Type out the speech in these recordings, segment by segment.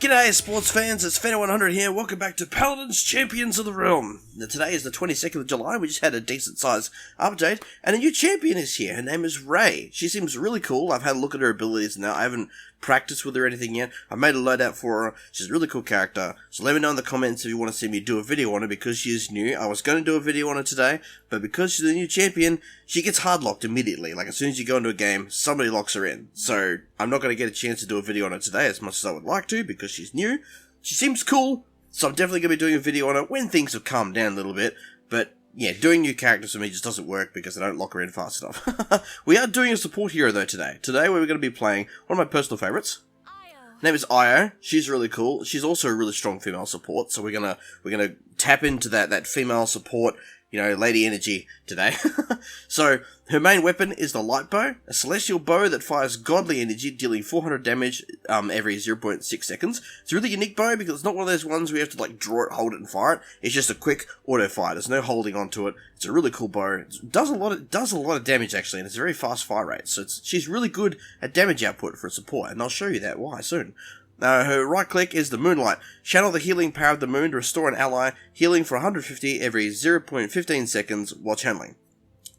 G'day sports fans, it's Fenner100 here, welcome back to Paladins Champions of the Realm. Now, today is the 22nd of July, we just had a decent sized update, and a new champion is here, her name is Ray. She seems really cool, I've had a look at her abilities now, I haven't practiced with her or anything yet, I made a loadout for her, she's a really cool character, so let me know in the comments if you want to see me do a video on her because she is new. I was going to do a video on her today, but because she's a new champion, she gets hard locked immediately, like as soon as you go into a game, somebody locks her in, so I'm not going to get a chance to do a video on her today as much as I would like to because she's new. She seems cool, so I'm definitely going to be doing a video on her when things have calmed down a little bit, but yeah, doing new characters for me just doesn't work because I don't lock her in fast enough. We are doing a support hero though today. Today we're going to be playing one of my personal favourites. Her name is Io. She's really cool. She's also a really strong female support, so we're gonna tap into that female support, you know, lady energy today. So, her main weapon is the light bow, a celestial bow that fires godly energy, dealing 400 damage every 0.6 seconds. It's a really unique bow because it's not one of those ones where you have to like draw it, hold it, and fire it. It's just a quick auto fire. There's no holding onto it. It's a really cool bow. It does a lot of damage actually, and it's a very fast fire rate. So she's really good at damage output for support, and I'll show you that why soon. Her right click is the Moonlight. Channel the healing power of the moon to restore an ally, healing for 150 every 0.15 seconds while channeling.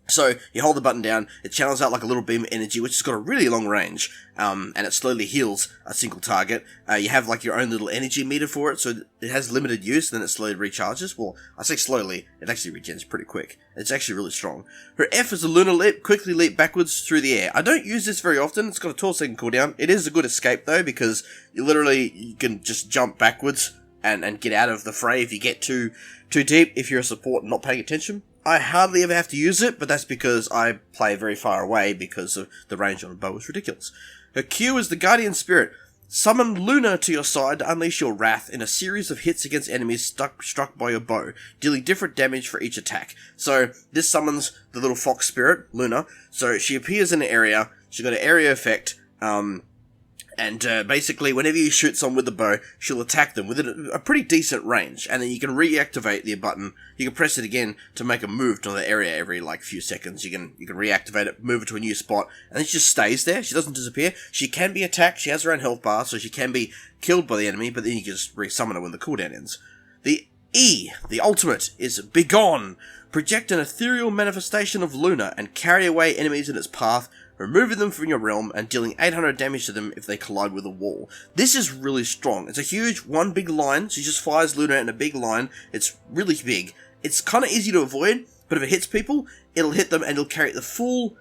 So, you hold the button down, it channels out like a little beam of energy, which has got a really long range, and it slowly heals a single target. You have like your own little energy meter for it, so it has limited use, then it slowly recharges. Well, I say slowly, it actually regens pretty quick. It's actually really strong. Her F is a lunar leap, quickly leap backwards through the air. I don't use this very often, it's got a 12-second cooldown. It is a good escape though, because you can just jump backwards and get out of the fray if you get too deep, if you're a support and not paying attention. I hardly ever have to use it, but that's because I play very far away because of the range on a bow is ridiculous. Her Q is the Guardian Spirit. Summon Luna to your side to unleash your wrath in a series of hits against enemies struck by your bow, dealing different damage for each attack. So, this summons the little fox spirit, Luna, so she appears in an area, she's got an area effect, and basically, whenever you shoot someone with the bow, she'll attack them within a pretty decent range. And then you can reactivate the button. You can press it again to make a move to the area every like few seconds. You can reactivate it, move it to a new spot, and then she just stays there. She doesn't disappear. She can be attacked. She has her own health bar, so she can be killed by the enemy. But then you can just resummon her when the cooldown ends. The E, the ultimate, is Begone. Project an ethereal manifestation of Luna and carry away enemies in its path, removing them from your realm and dealing 800 damage to them if they collide with a wall. This is really strong. It's a huge one big line. She just fires Luna in a big line. It's really big. It's kind of easy to avoid, but if it hits people, it'll hit them and it'll carry the full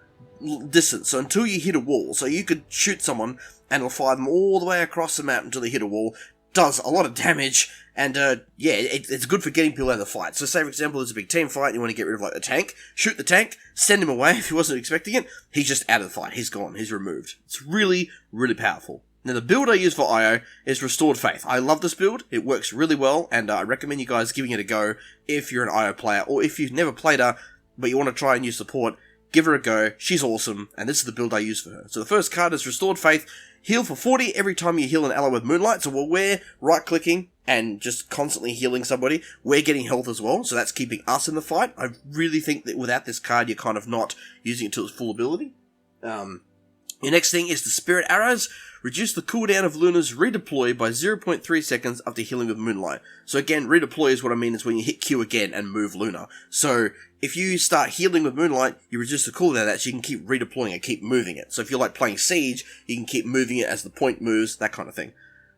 distance. So until you hit a wall. So you could shoot someone and it'll fire them all the way across the map until they hit a wall. Does a lot of damage, and yeah, it's good for getting people out of the fight. So say for example there's a big team fight and you want to get rid of like the tank, shoot the tank, send him away if he wasn't expecting it, he's just out of the fight, he's gone, he's removed. It's really, really powerful. Now the build I use for IO is Restored Faith. I love this build, it works really well, and I recommend you guys giving it a go if you're an IO player, or if you've never played her, but you want to try a new support, give her a go, she's awesome, and this is the build I use for her. So the first card is Restored Faith. Heal for 40 every time you heal an ally with Moonlight, so while we're right-clicking and just constantly healing somebody, we're getting health as well, so that's keeping us in the fight. I really think that without this card, you're kind of not using it to its full ability. Your next thing is the Spirit Arrows. Reduce the cooldown of Luna's redeploy by 0.3 seconds after healing with Moonlight. So again, redeploy is what I mean is when you hit Q again and move Luna. So if you start healing with Moonlight, you reduce the cooldown of that so you can keep redeploying it, keep moving it. So if you're like playing Siege, you can keep moving it as the point moves, that kind of thing.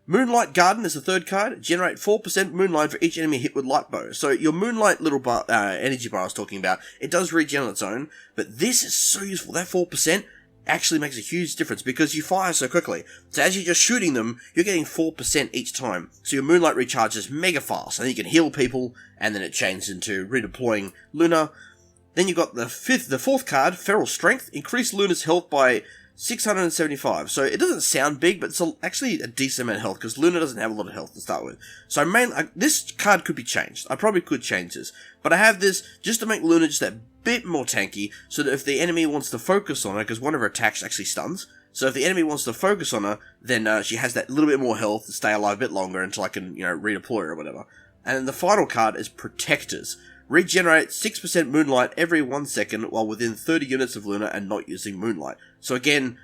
Moonlight Garden is the third card. Generate 4% Moonlight for each enemy hit with Light Bow. So your Moonlight little bar, energy bar I was talking about, it does regen on its own, but this is so useful. That 4% actually makes a huge difference because you fire so quickly. So as you're just shooting them, you're getting 4% each time. So your Moonlight recharges mega fast, and then you can heal people, and then it changes into redeploying Luna. Then you've got the fourth card, Feral Strength. Increase Luna's health by 675. So it doesn't sound big, but it's actually a decent amount of health, because Luna doesn't have a lot of health to start with. So this card could be changed. I probably could change this. But I have this just to make Luna just that bit more tanky, so that if the enemy wants to focus on her, because one of her attacks actually stuns, so if the enemy wants to focus on her, then she has that little bit more health to stay alive a bit longer until I can, redeploy her or whatever. And then the final card is Protectors. Regenerate 6% Moonlight every 1 second while within 30 units of Luna and not using Moonlight. So again,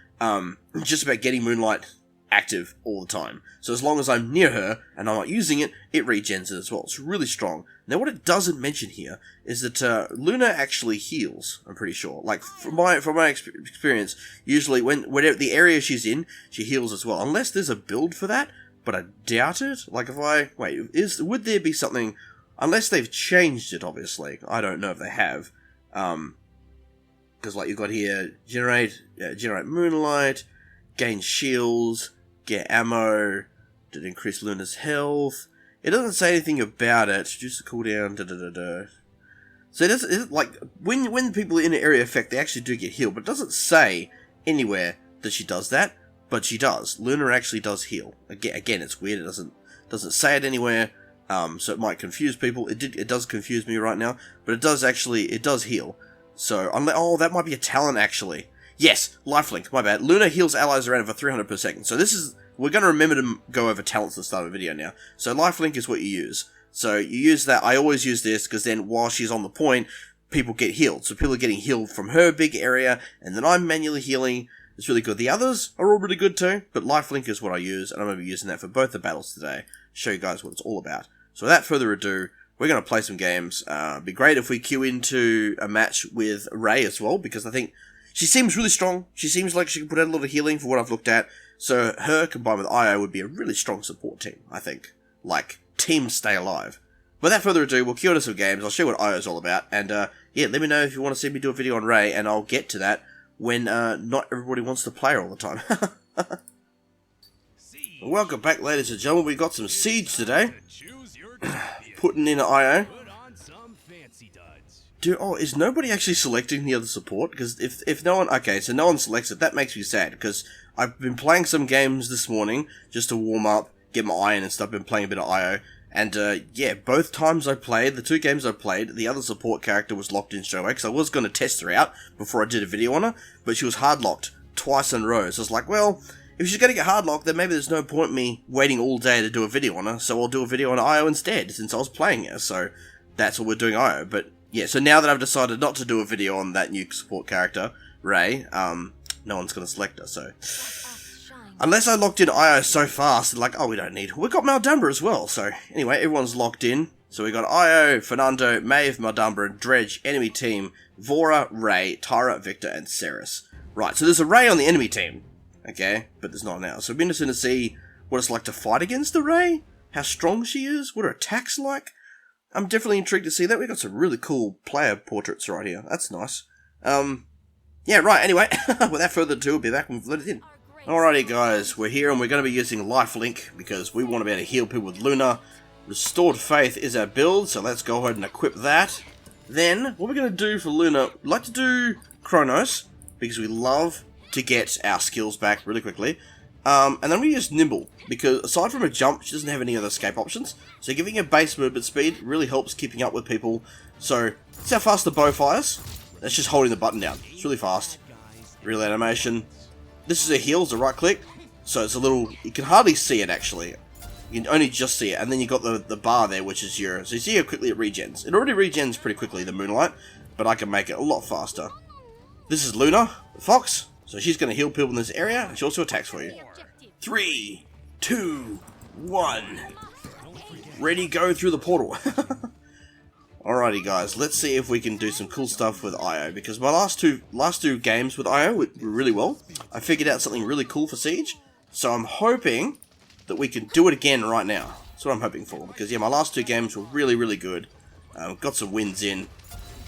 just about getting Moonlight active all the time. So as long as I'm near her and I'm not using it, it regens it as well. It's really strong. Now what it doesn't mention here is that Luna actually heals, I'm pretty sure. Like, from my experience, usually whenever the area she's in, she heals as well. Unless there's a build for that, but I doubt it. Like, if I... Wait, would there be something... Unless they've changed it, obviously. I don't know if they have. Because, like, you've got here, generate moonlight, gain shields, get ammo, to increase Luna's health. It doesn't say anything about it. Reduce the cooldown, So it doesn't, like, when people in an area effect, they actually do get healed, but it doesn't say anywhere that she does that, but she does. Luna actually does heal. Again, it's weird, it doesn't say it anywhere, so it might confuse people. It does confuse me right now, but it does heal. So, oh, that might be a talent, actually. Yes, lifelink, my bad. Luna heals allies around for 300 per second. So we're going to remember to go over talents at the start of the video now. So lifelink is what you use. So you use that. I always use this because then while she's on the point, people get healed. So people are getting healed from her big area, and then I'm manually healing. It's really good. The others are all really good too, but lifelink is what I use, and I'm going to be using that for both the battles today. Show you guys what it's all about. So without further ado, we're going to play some games. It'd be great if we queue into a match with Ray as well, because I think she seems really strong. She seems like she can put out a lot of healing for what I've looked at. So her combined with IO would be a really strong support team, I think. Like, team stay alive. Without further ado, we'll queue into some games. I'll show you what IO is all about. And, yeah, let me know if you want to see me do a video on Ray, and I'll get to that when not everybody wants to play her all the time. Welcome back, ladies and gentlemen. We got some Siege today. Putting in IO. Is nobody actually selecting the other support? Because if no one... Okay, so no one selects it. That makes me sad, because I've been playing some games this morning just to warm up, get my iron and stuff. Been playing a bit of IO. And, yeah, both times I played, the 2 games I played, the other support character was locked in straight away, because I was going to test her out before I did a video on her, but she was hard-locked twice in a row. So I was like, well, if she's going to get hard-locked, then maybe there's no point me waiting all day to do a video on her, so I'll do a video on IO instead, since I was playing her. So that's what we're doing IO. But, yeah, so now that I've decided not to do a video on that new support character, Ray, no one's going to select her, so... Unless I locked in IO so fast, like, oh, we don't need... We've got Maldumba as well, so... Anyway, everyone's locked in. So we got IO, Fernando, Maeve, Maldumba, Dredge, enemy team, Vora, Ray, Tyra, Victor, and Ceres. Right, so there's a Ray on the enemy team. Okay, but there's not now. So it'd be interesting to see what it's like to fight against the Ray. How strong she is. What her attacks like. I'm definitely intrigued to see that. We've got some really cool player portraits right here. That's nice. Yeah, right, anyway. Without further ado, we'll be back when we've let it in. Alrighty guys, we're here and we're going to be using lifelink because we want to be able to heal people with Luna. Restored Faith is our build, so let's go ahead and equip that. Then, what we're going to do for Luna, we'd like to do Chronos, because we love to get our skills back really quickly. And then we use Nimble, because aside from a jump, she doesn't have any other escape options. So giving her base movement speed really helps keeping up with people. So, that's how fast the bow fires. That's just holding the button down. It's really fast. Real animation. This is a heal, it's a right click, so it's a little, you can hardly see it actually, you can only just see it, and then you got the bar there, which is your, so you see how quickly it regens. It already regens pretty quickly, the Moonlight, but I can make it a lot faster. This is Luna, the Fox, so she's going to heal people in this area, and she also attacks for you. 3, 2, 1, ready, go through the portal. Alrighty guys, let's see if we can do some cool stuff with IO, because my last two games with IO were really well. I figured out something really cool for Siege, so I'm hoping that we can do it again right now. That's what I'm hoping for, because yeah, my last 2 games were really, really good. Got some wins in,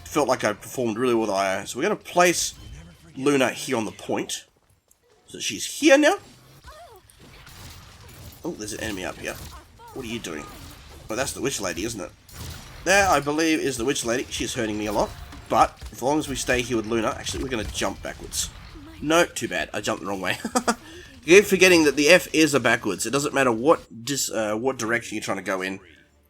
felt like I performed really well with IO, so we're going to place Luna here on the point. So she's here now. Oh, there's an enemy up here. What are you doing? Oh, that's the witch lady, isn't it? There, I believe, is the witch lady. She's hurting me a lot. But, as long as we stay here with Luna... Actually, we're going to jump backwards. No, too bad. I jumped the wrong way. You keep forgetting that the F is a backwards. It doesn't matter what direction you're trying to go in.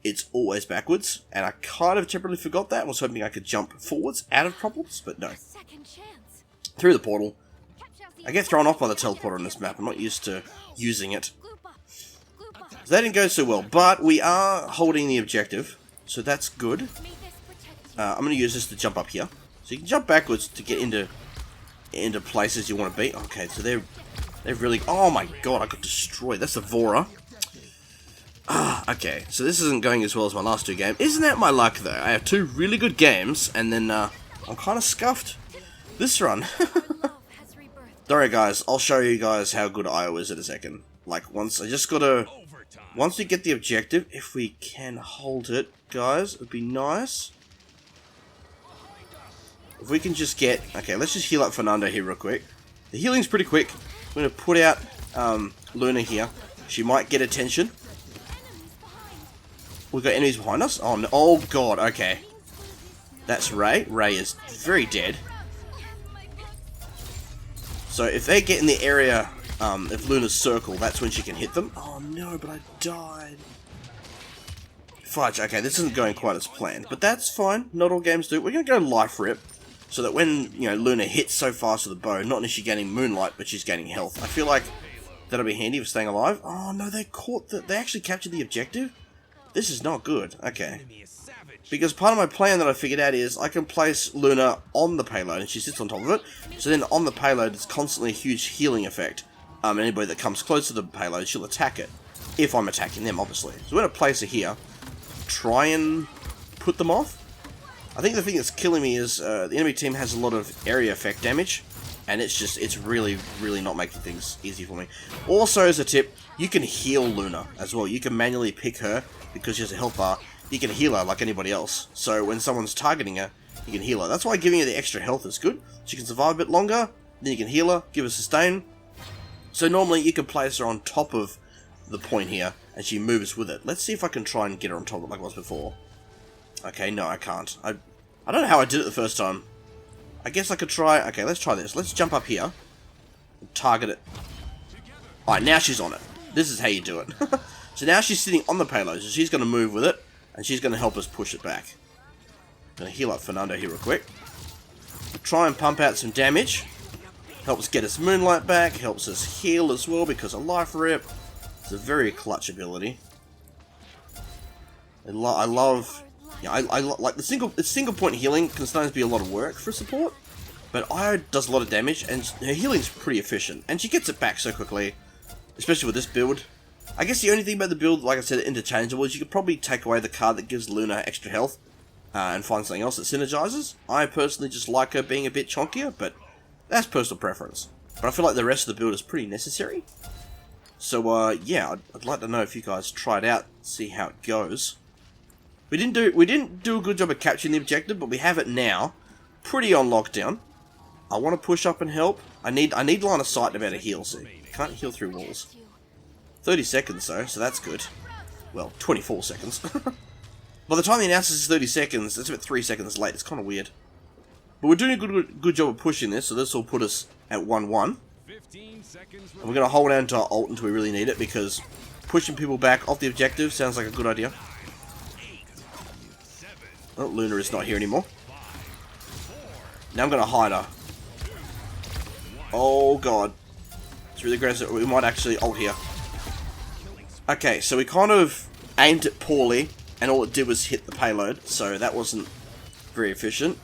It's always backwards. And I kind of temporarily forgot that. I was hoping I could jump forwards out of problems, but no. Through the portal. I get thrown off by the teleporter on this map. I'm not used to using it. So that didn't go so well. But we are holding the objective. So that's good. I'm going to use this to jump up here. So you can jump backwards to get into places you want to be. Okay, so they're They've really... Oh my god, I got destroyed. That's a Vora. Okay, so this isn't going as well as my last two games. Isn't that my luck, though? I have two really good games, and then I'm kind of scuffed this run. Alright, guys, I'll show you guys how good IO is in a second. Like, once we get the objective, if we can hold it, guys, it would be nice. If we can just get... Okay, let's just heal up Fernando here real quick. The healing's pretty quick. I'm going to put out Luna here. She might get attention. We've got enemies behind us. Oh, no. Oh god, okay. That's Ray. Ray is very dead. So if they get in the area, if Luna's circle, that's when she can hit them. Oh no, but I died. Fudge, okay, this isn't going quite as planned, but that's fine. Not all games do. We're going to go Life Rip, so that when, you know, Luna hits so fast with the bow, not only is she gaining Moonlight, but she's gaining health. I feel like that'll be handy for staying alive. Oh no, they actually captured the objective? This is not good. Okay. Because part of my plan that I figured out is I can place Luna on the payload and she sits on top of it. So then on the payload it's constantly a huge healing effect. Anybody that comes close to the payload, she'll attack it. If I'm attacking them, obviously. So we're going to place her here. Try and put them off. I think the thing that's killing me is the enemy team has a lot of area effect damage. And it's really, really not making things easy for me. Also, as a tip, you can heal Luna as well. You can manually pick her because she has a health bar. You can heal her like anybody else. So when someone's targeting her, you can heal her. That's why giving her the extra health is good. She can survive a bit longer, then you can heal her, give her sustain. So normally you can place her on top of the point here, and she moves with it. Let's see if I can try and get her on top of it like I was before. Okay, no, I can't. I don't know how I did it the first time. I guess I could try... Okay, let's try this. Let's jump up here. And target it. Alright, now she's on it. This is how you do it. So now she's sitting on the payload, so she's going to move with it, and she's going to help us push it back. I'm going to heal up Fernando here real quick. Try and pump out some damage. Helps get us Moonlight back, helps us heal as well because of Life Rip. It's a very clutch ability. I love... Yeah, I like the single point healing can sometimes be a lot of work for support, but Io does a lot of damage and her healing's pretty efficient, and she gets it back so quickly, especially with this build. I guess the only thing about the build, like I said, interchangeable, is you could probably take away the card that gives Luna extra health and find something else that synergizes. I personally just like her being a bit chunkier, but that's personal preference. But I feel like the rest of the build is pretty necessary. So yeah, I'd like to know if you guys try it out, see how it goes. We didn't do a good job of capturing the objective, but we have it now, pretty on lockdown. I want to push up and help. I need line of sight to be able to heal. See, can't heal through walls. 30 seconds though, so that's good. Well, 24 seconds. By the time the announcer says 30 seconds, that's about 3 seconds late. It's kind of weird. But we're doing a good job of pushing this, so this will put us at 1-1. And we're going to hold down to our ult until we really need it, because pushing people back off the objective sounds like a good idea. Oh, Luna is not here anymore. Now I'm going to hide her. Oh god. It's really aggressive. We might actually ult here. Okay, so we kind of aimed it poorly, and all it did was hit the payload, so that wasn't very efficient.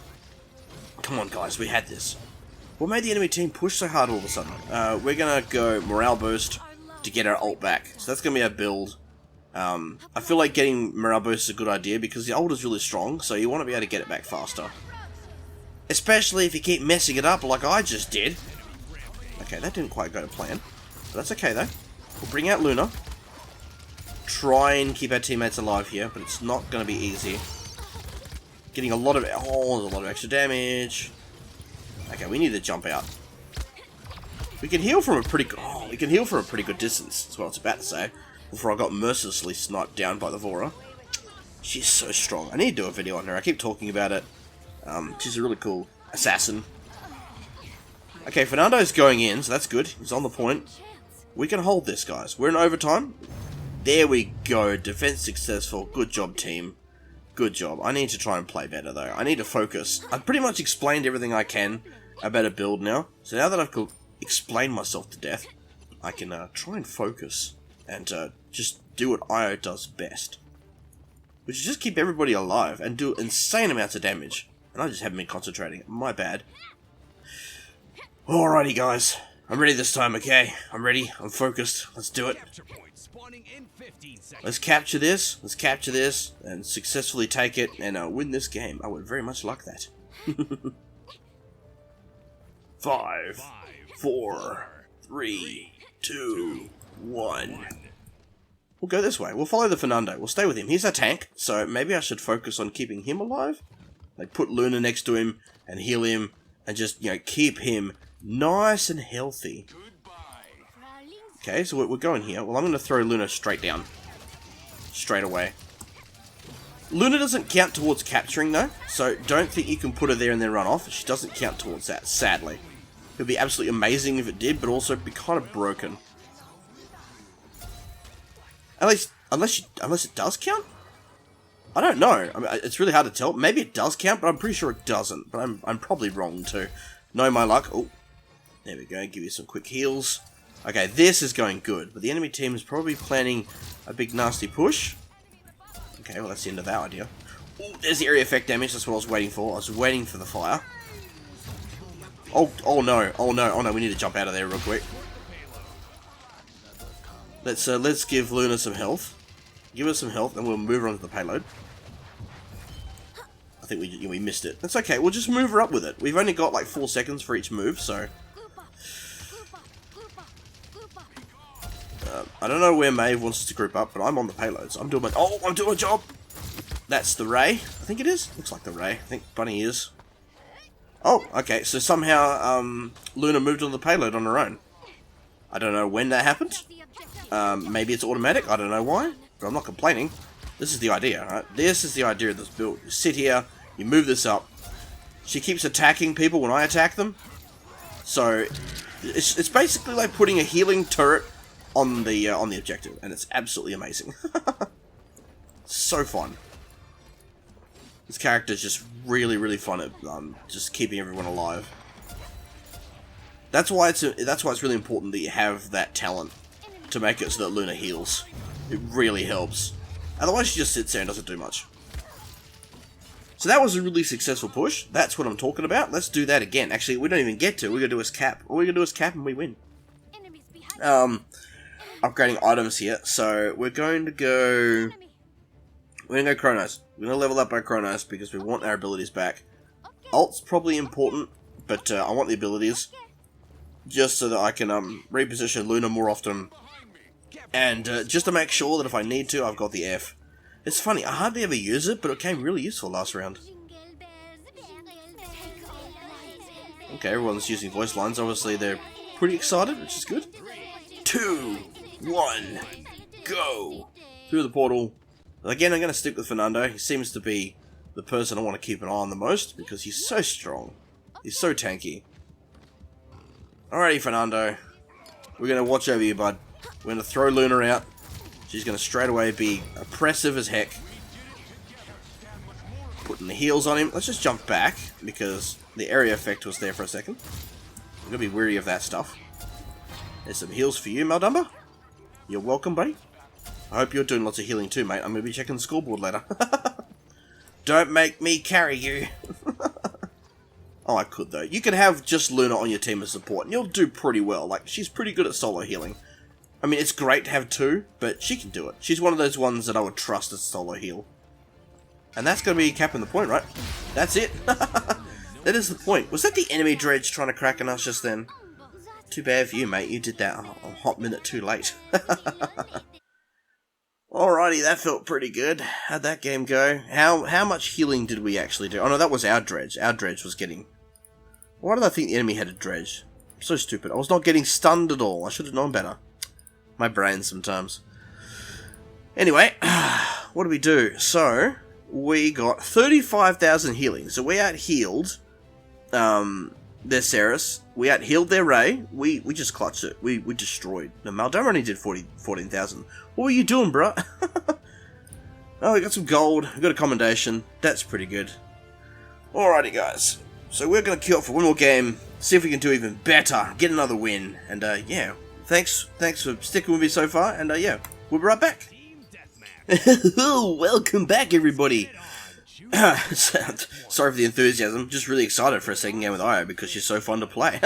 Come on guys, we had this. What made the enemy team push so hard all of a sudden? We're going to go morale boost to get our ult back. So that's going to be our build. I feel like getting morale boost is a good idea because the ult is really strong, so you want to be able to get it back faster. Especially if you keep messing it up like I just did. Okay, that didn't quite go to plan. But that's okay though. We'll bring out Luna. Try and keep our teammates alive here, but it's not going to be easy. Getting a lot of... Oh, there's a lot of extra damage. Okay, we need to jump out. We can heal from a pretty... Oh, we can heal from a pretty good distance. That's what I was about to say. Before I got mercilessly sniped down by the Vora. She's so strong. I need to do a video on her. I keep talking about it. She's a really cool assassin. Okay, Fernando's going in, so that's good. He's on the point. We can hold this, guys. We're in overtime. There we go. Defense successful. Good job, team. Good job. I need to try and play better, though. I need to focus. I've pretty much explained everything I can about a build now. So now that I've explained myself to death, I can try and focus and just do what IO does best. Which is just keep everybody alive and do insane amounts of damage. And I just haven't been concentrating. My bad. Alrighty, guys. I'm ready this time, okay? I'm ready. I'm focused. Let's do it. Let's capture this. Let's capture this and successfully take it and win this game. I would very much like that. 5, 4, 3, 2, 1. We'll go this way. We'll follow the Fernando. We'll stay with him. He's a tank, so maybe I should focus on keeping him alive. Like, put Luna next to him and heal him and just, you know, keep him nice and healthy. Okay, so we're going here. Well, I'm going to throw Luna straight down. Straight away. Luna doesn't count towards capturing, though, so don't think you can put her there and then run off. She doesn't count towards that, sadly. It would be absolutely amazing if it did, but also be kind of broken. At least, unless it does count? I don't know. I mean, it's really hard to tell. Maybe it does count, but I'm pretty sure it doesn't. But I'm probably wrong too. Know my luck. Oh, there we go. Give you some quick heals. Okay, this is going good, but the enemy team is probably planning a big nasty push. Okay, well that's the end of that idea. Ooh, there's the area effect damage. That's what I was waiting for. I was waiting for the fire. Oh no! Oh no! We need to jump out of there real quick. Let's give Luna some health. Give her some health, and we'll move her onto the payload. I think we missed it. That's okay. We'll just move her up with it. We've only got like 4 seconds for each move, so. I don't know where Maeve wants us to group up, but I'm on the payload, so I'm doing my job. That's the Ray. I think it is. Looks like the Ray. I think Bunny is. Oh, okay. So somehow Luna moved on the payload on her own. I don't know when that happened. Maybe it's automatic. I don't know why, but I'm not complaining. This is the idea, right? This is the idea of this build. You sit here, you move this up. She keeps attacking people when I attack them. So it's basically like putting a healing turret on the objective, and it's absolutely amazing. So fun. This character is just really, really fun at just keeping everyone alive. That's why it's really important that you have that talent to make it so that Luna heals. It really helps. Otherwise, she just sits there and doesn't do much. So that was a really successful push. That's what I'm talking about. Let's do that again. Actually, we don't even get to. We're gonna do is cap. All we're gonna do is cap, and we win. Upgrading items here. So we're going to go. We're gonna go Chronos. We're gonna level up our Chronos because we want our abilities back. Ult's probably important, but I want the abilities just so that I can reposition Luna more often, and just to make sure that if I need to, I've got the F. It's funny, I hardly ever use it, but it came really useful last round. Okay, everyone's using voice lines. Obviously, they're pretty excited, which is good. 2, 1, go! Through the portal. Again, I'm going to stick with Fernando. He seems to be the person I want to keep an eye on the most, because he's so strong. He's so tanky. Alrighty, Fernando. We're going to watch over you, bud. We're going to throw Luna out. She's going to straight away be oppressive as heck. Putting the heals on him. Let's just jump back, because the area effect was there for a second. I'm going to be weary of that stuff. There's some heals for you, Maldumba. You're welcome, buddy. I hope you're doing lots of healing too, mate. I'm going to be checking the scoreboard later. Don't make me carry you. Oh, I could, though. You could have just Luna on your team as support, and you'll do pretty well. Like, she's pretty good at solo healing. I mean, it's great to have two, but she can do it. She's one of those ones that I would trust as solo heal. And that's going to be capping the point, right? That's it. That is the point. Was that the enemy dredge trying to crack on us just then? Too bad for you, mate. You did that a hot minute too late. Alrighty, that felt pretty good. How'd that game go? How much healing did we actually do? Oh no, that was our dredge. Our dredge was getting... Why did I think the enemy had a dredge? I'm so stupid. I was not getting stunned at all. I should have known better. My brain sometimes. Anyway, what do we do? So, we got 35,000 healing. So we out-healed their Ceres. We out-healed their Ray. We just clutched it. We destroyed. No, Maldumba only did 14,000. What were you doing, bruh? Oh, we got some gold. We got a commendation. That's pretty good. Alrighty, guys. So we're going to queue up for one more game. See if we can do even better. Get another win. And, yeah. Thanks for sticking with me so far. And, yeah. We'll be right back. Welcome back, everybody. Sorry for the enthusiasm. Just really excited for a second game with Io because she's so fun to play.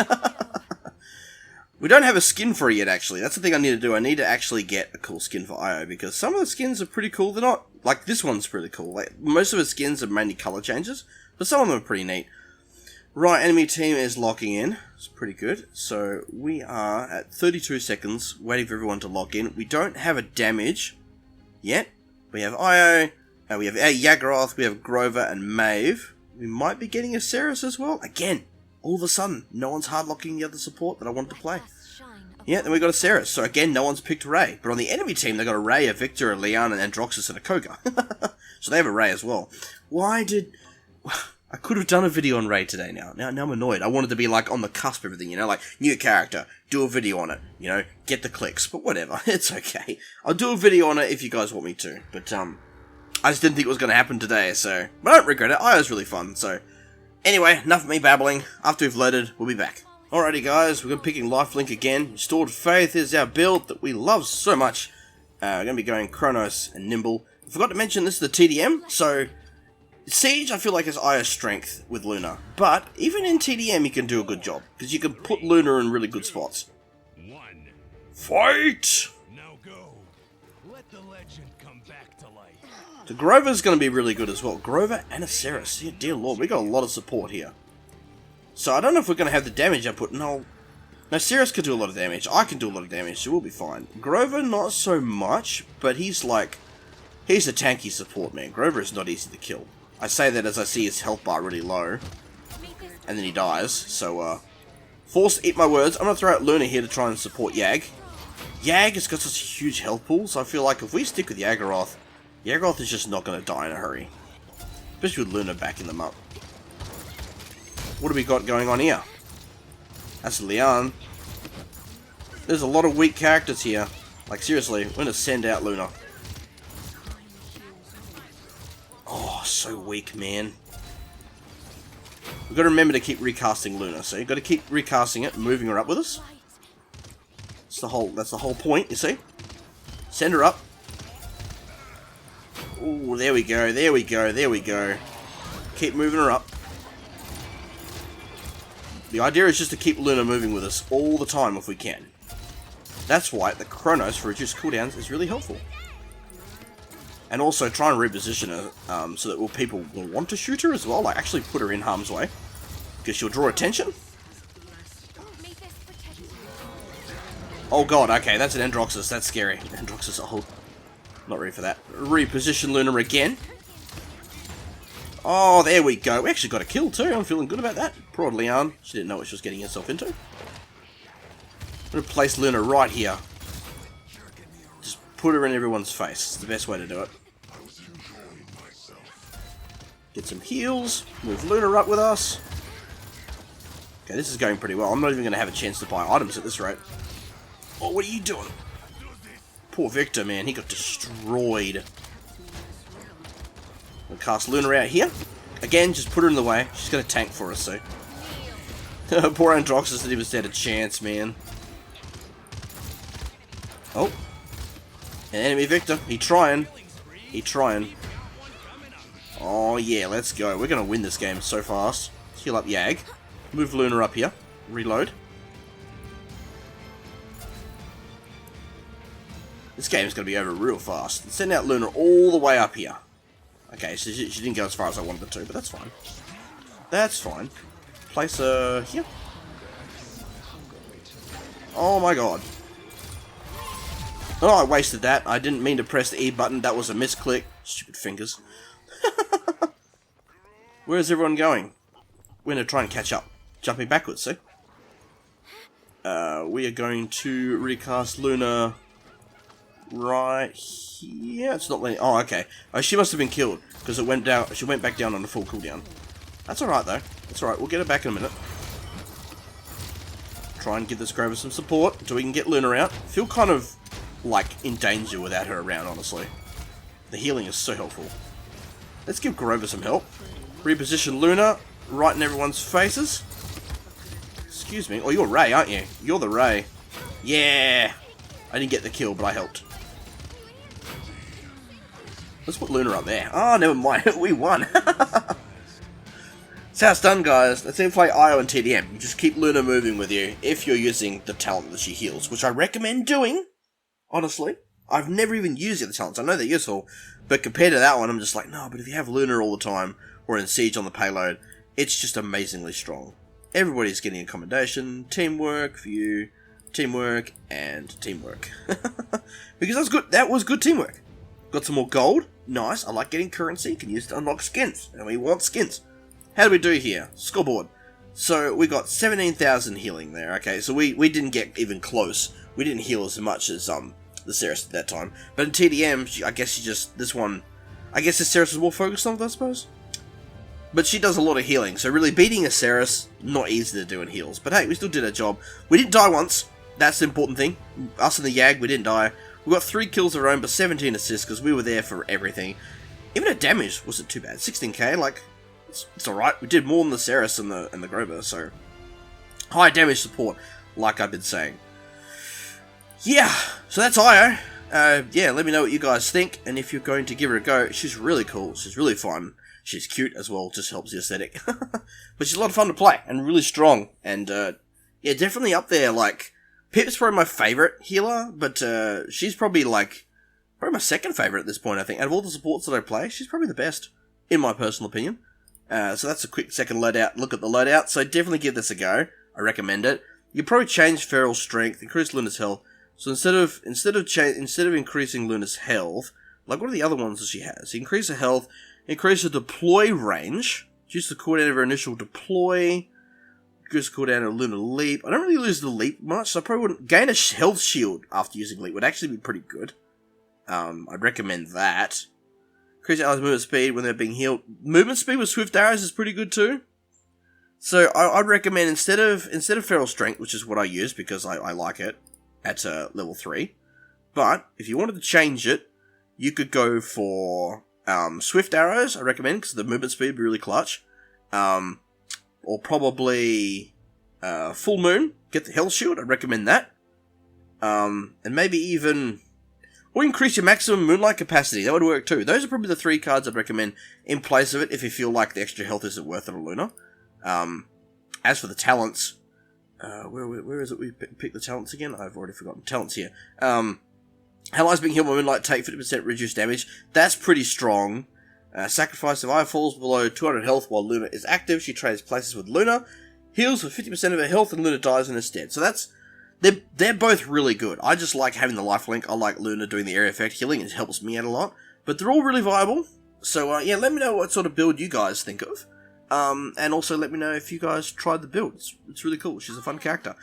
We don't have a skin for it yet, actually. That's the thing I need to do. I need to actually get a cool skin for Io, because some of the skins are pretty cool. They're not... Like, this one's pretty cool. Like, most of the skins are mainly colour changes, but some of them are pretty neat. Right, enemy team is locking in. It's pretty good. So, we are at 32 seconds, waiting for everyone to lock in. We don't have a damage yet. We have Io, we have Yaggroth, we have Grover and Maeve. We might be getting a Ceres as well. Again, all of a sudden, no one's hard-locking the other support that I wanted to play. Yeah, then we got a Ceres. So again, no one's picked Ray. But on the enemy team, they got a Ray, a Victor, a Leon, an Androxus, and a Koga. So they have a Ray as well. Why did... I could have done a video on Ray today now. Now I'm annoyed. I wanted to be like on the cusp of everything, you know, like new character, do a video on it, you know, get the clicks. But whatever, it's okay. I'll do a video on it if you guys want me to. But I just didn't think it was going to happen today, so... But I don't regret it. I was really fun, so... Anyway, enough of me babbling. After we've loaded, we'll be back. Alrighty guys, we're going to be picking Lifelink again. Restored Faith is our build that we love so much. We're going to be going Chronos and Nimble. I forgot to mention this is the TDM, so... Siege, I feel like, is Aya's strength with Luna. But, even in TDM, you can do a good job. Because you can put Luna in really good spots. Fight! Now go. Let the legend come back to life. The Grover's going to be really good as well. Grover and a Ceres. Yeah, dear lord, we got a lot of support here. So, I don't know if we're going to have the damage I put. No, Ceres can do a lot of damage. I can do a lot of damage, so we'll be fine. Grover, not so much. But he's like... He's a tanky support, man. Grover is not easy to kill. I say that as I see his health bar really low. And then he dies. So, forced to eat my words. I'm going to throw out Luna here to try and support Yag. Yag has got such a huge health pool, so I feel like if we stick with Yaggroth, Yaggroth is just not going to die in a hurry. Especially with Luna backing them up. What do we got going on here? That's Leon. There's a lot of weak characters here. Like, seriously, we're going to send out Luna. Oh, so weak, man. We've got to remember to keep recasting Luna. So you've got to keep recasting it and moving her up with us. That's the whole point, you see? Send her up. Oh, there we go, there we go, there we go. Keep moving her up. The idea is just to keep Luna moving with us all the time if we can. That's why the Chronos for reduced cooldowns is really helpful. And also try and reposition her so that people will want to shoot her as well. Like, actually put her in harm's way. Because she'll draw attention. Oh god, okay, that's an Androxus. That's scary. Androxus, oh, not ready for that. Reposition Luna again. Oh, there we go. We actually got a kill too. I'm feeling good about that. Poor old Leon. She didn't know what she was getting herself into. I'm going to place Luna right here. Put her in everyone's face. It's the best way to do it. Get some heals. Move Luna up with us. Okay, this is going pretty well. I'm not even going to have a chance to buy items at this rate. Oh, what are you doing? Poor Victor, man. He got destroyed. We'll cast Luna out here. Again, just put her in the way. She's going to tank for us, so. Poor Androxus didn't even stand a chance, man. Oh. An enemy Victor. He trying. He trying. Oh yeah, let's go. We're going to win this game so fast. Heal up Yag. Move Luna up here. Reload. This game's going to be over real fast. Send out Luna all the way up here. Okay, so she didn't go as far as I wanted her to, but that's fine. That's fine. Place her here. Oh my god. Oh, I wasted that. I didn't mean to press the E button. That was a misclick. Stupid fingers. Where's everyone going? We're going to try and catch up. Jumping backwards, see? We are going to recast Luna right here. It's not letting... Oh, okay. Oh, she must have been killed because it went down. She went back down on the full cooldown. That's alright, though. That's alright. We'll get her back in a minute. Try and give this Grover some support so we can get Luna out. Feel kind of... like, in danger without her around, honestly. The healing is so helpful. Let's give Grover some help. Reposition Luna right in everyone's faces. Excuse me. Oh, you're Ray, aren't you? You're the Ray. Yeah! I didn't get the kill, but I helped. Let's put Luna up there. Oh, never mind. We won. So how it's done, guys. Let's even play IO and TDM. You just keep Luna moving with you if you're using the talent that she heals, which I recommend doing, honestly. I've never even used the other talents. I know they're useful, but compared to that one, I'm just like, no, but if you have Luna all the time, or in Siege on the payload, it's just amazingly strong. Everybody's getting accommodation, teamwork, view, teamwork, and teamwork. Because that's good. That was good teamwork. Got some more gold. Nice. I like getting currency. Can use it to unlock skins. And we want skins. How do we do here? Scoreboard. So we got 17,000 healing there. Okay, so we didn't get even close. We didn't heal as much as the Ceres at that time. But in TDM, I guess she just, this one, I guess the Ceres was more focused on it, I suppose. But she does a lot of healing, so really beating a Ceres, not easy to do in heals. But hey, we still did our job. We didn't die once. That's the important thing. Us and the Yag, we didn't die. We got 3 kills of our own, but 17 assists, because we were there for everything. Even our damage wasn't too bad. 16k, like, it's alright. We did more than the Ceres and the Grover, so high damage support, like I've been saying. Yeah, so that's IO. Yeah, let me know what you guys think, and if you're going to give her a go. She's really cool. She's really fun. She's cute as well, just helps the aesthetic. But she's a lot of fun to play, and really strong. And, yeah, definitely up there, like, Pip's probably my favourite healer, but she's probably, like, my second favourite at this point, I think. Out of all the supports that I play, she's probably the best, in my personal opinion. So that's a quick second look at the loadout. So definitely give this a go. I recommend it. You can probably change Feral's strength, increase Luna's health. So instead of increasing Luna's health, like what are the other ones that she has? Increase her health, increase her deploy range, reduce the cooldown of her initial deploy, reduce the cooldown of Luna leap. I don't really use the leap much, so I probably wouldn't gain a health shield after using leap. Would actually be pretty good. I'd recommend that. Increase allies' movement speed when they're being healed. Movement speed with swift arrows is pretty good too. So I'd recommend instead of feral strength, which is what I use because I like it at level 3. But if you wanted to change it, you could go for swift arrows. I recommend because the movement speed would be really clutch. Or probably full moon. Get the health shield. I'd recommend that. And maybe even. Or increase your maximum moonlight capacity. That would work too. Those are probably the 3 cards I'd recommend in place of it if you feel like the extra health isn't worth it on Luna. As for the talents, where is it we pick the talents again? I've already forgotten. Talents here. Allies being healed by moonlight take 50% reduced damage. That's pretty strong. Sacrifice if Eye falls below 200 health while Luna is active. She trades places with Luna. Heals for 50% of her health and Luna dies in her stead. So that's... They're both really good. I just like having the lifelink. I like Luna doing the area effect healing. It helps me out a lot. But they're all really viable. So, yeah, let me know what sort of build you guys think of. And also let me know if you guys tried the build. It's really cool. She's a fun character.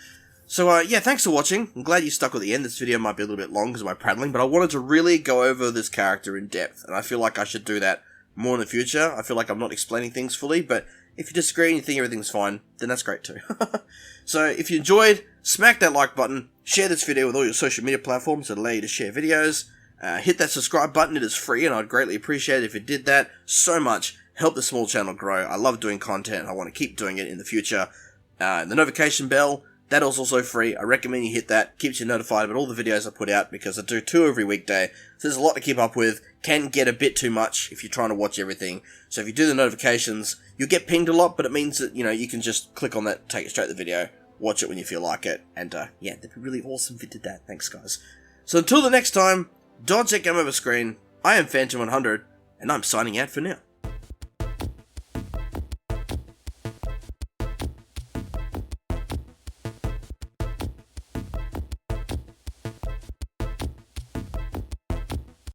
So, yeah, thanks for watching. I'm glad you stuck with the end. This video might be a little bit long because of my prattling. But I wanted to really go over this character in depth. And I feel like I should do that more in the future. I feel like I'm not explaining things fully. But if you disagree and you think everything's fine, then that's great too. So, if you enjoyed, smack that like button, share this video with all your social media platforms that allow you to share videos, hit that subscribe button, it is free, and I'd greatly appreciate it if you did that so much. Help the small channel grow. I love doing content, I want to keep doing it in the future. The notification bell, that is also free. I recommend you hit that, keeps you notified about all the videos I put out, because I do 2 every weekday, so there's a lot to keep up with. Can get a bit too much if you're trying to watch everything. So if you do the notifications, you'll get pinged a lot, but it means that, you can just click on that, take it straight to the video, watch it when you feel like it, and yeah, that'd be really awesome if you did that. Thanks, guys. So until the next time, dodge that game over screen. I am Phantom100, and I'm signing out for now.